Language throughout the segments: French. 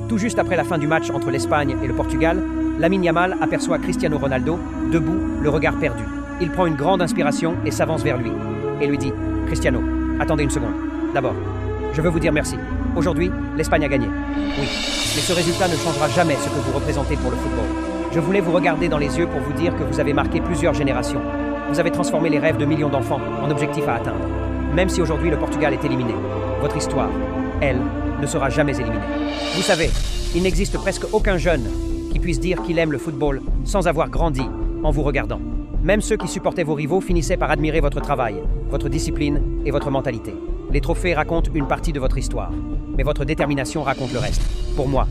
Tout juste après la fin du match entre l'Espagne et le Portugal, Lamine Yamal aperçoit Cristiano Ronaldo, debout, le regard perdu. Il prend une grande inspiration et s'avance vers lui, et lui dit « Cristiano, attendez une seconde. D'abord, je veux vous dire merci. Aujourd'hui, l'Espagne a gagné. Oui, mais ce résultat ne changera jamais ce que vous représentez pour le football. Je voulais vous regarder dans les yeux pour vous dire que vous avez marqué plusieurs générations. Vous avez transformé les rêves de millions d'enfants en objectifs à atteindre. Même si aujourd'hui le Portugal est éliminé, votre histoire, elle, ne sera jamais éliminée. Vous savez, il n'existe presque aucun jeune qui puisse dire qu'il aime le football sans avoir grandi en vous regardant. Même ceux qui supportaient vos rivaux finissaient par admirer votre travail, votre discipline et votre mentalité. Les trophées racontent une partie de votre histoire, mais votre détermination raconte le reste. Pour moi,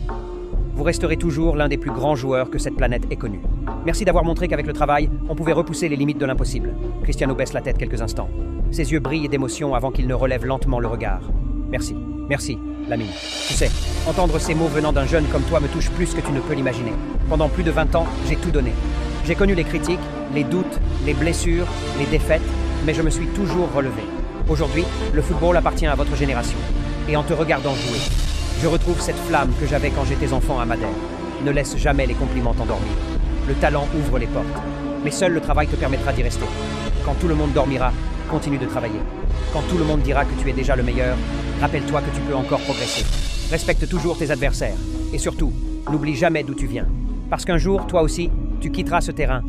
vous resterez toujours l'un des plus grands joueurs que cette planète ait connu. Merci d'avoir montré qu'avec le travail, on pouvait repousser les limites de l'impossible. Cristiano baisse la tête quelques instants. Ses yeux brillent d'émotion avant qu'il ne relève lentement le regard. Merci, merci, Lamine. Tu sais, entendre ces mots venant d'un jeune comme toi me touche plus que tu ne peux l'imaginer. Pendant plus de 20 ans, j'ai tout donné. J'ai connu les critiques, les doutes, les blessures, les défaites, mais je me suis toujours relevé. Aujourd'hui, le football appartient à votre génération. Et en te regardant jouer, je retrouve cette flamme que j'avais quand j'étais enfant à Madère. Ne laisse jamais les compliments t'endormir. Le talent ouvre les portes, mais seul le travail te permettra d'y rester. Quand tout le monde dormira, continue de travailler. Quand tout le monde dira que tu es déjà le meilleur, rappelle-toi que tu peux encore progresser. Respecte toujours tes adversaires. Et surtout, n'oublie jamais d'où tu viens. Parce qu'un jour, toi aussi, tu quitteras ce terrain.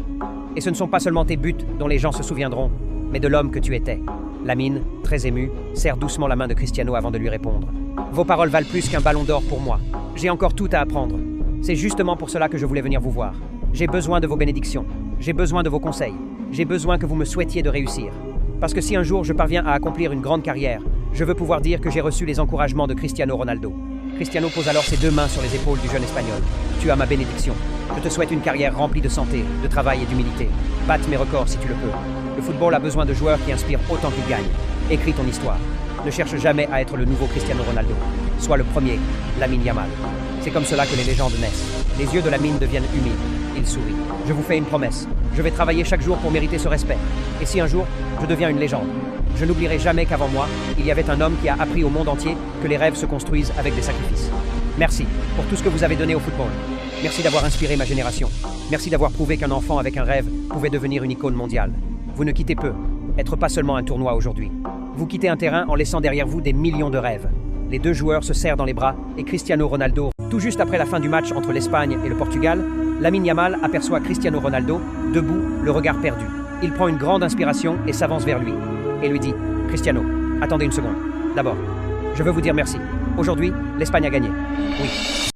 Et ce ne sont pas seulement tes buts dont les gens se souviendront, mais de l'homme que tu étais. Lamine, très ému, serre doucement la main de Cristiano avant de lui répondre. Vos paroles valent plus qu'un ballon d'or pour moi. J'ai encore tout à apprendre. C'est justement pour cela que je voulais venir vous voir. J'ai besoin de vos bénédictions. J'ai besoin de vos conseils. J'ai besoin que vous me souhaitiez de réussir. Parce que si un jour je parviens à accomplir une grande carrière, je veux pouvoir dire que j'ai reçu les encouragements de Cristiano Ronaldo. Cristiano pose alors ses deux mains sur les épaules du jeune Espagnol. Tu as ma bénédiction. Je te souhaite une carrière remplie de santé, de travail et d'humilité. Batte mes records si tu le peux. Le football a besoin de joueurs qui inspirent autant qu'ils gagnent. Écris ton histoire. Ne cherche jamais à être le nouveau Cristiano Ronaldo. Sois le premier, Lamine Yamal. C'est comme cela que les légendes naissent. Les yeux de Lamine deviennent humides. Il sourit. Je vous fais une promesse. Je vais travailler chaque jour pour mériter ce respect. Et si un jour, je deviens une légende, je n'oublierai jamais qu'avant moi, il y avait un homme qui a appris au monde entier que les rêves se construisent avec des sacrifices. Merci pour tout ce que vous avez donné au football. Merci d'avoir inspiré ma génération. Merci d'avoir prouvé qu'un enfant avec un rêve pouvait devenir une icône mondiale. Vous ne quittez peu, être pas seulement un tournoi aujourd'hui. Vous quittez un terrain en laissant derrière vous des millions de rêves. Les deux joueurs se serrent dans les bras et Cristiano Ronaldo, tout juste après la fin du match entre l'Espagne et le Portugal, Lamine Yamal aperçoit Cristiano Ronaldo, debout, le regard perdu. Il prend une grande inspiration et s'avance vers lui, et lui dit « Cristiano, attendez une seconde. D'abord, je veux vous dire merci. Aujourd'hui, l'Espagne a gagné. Oui.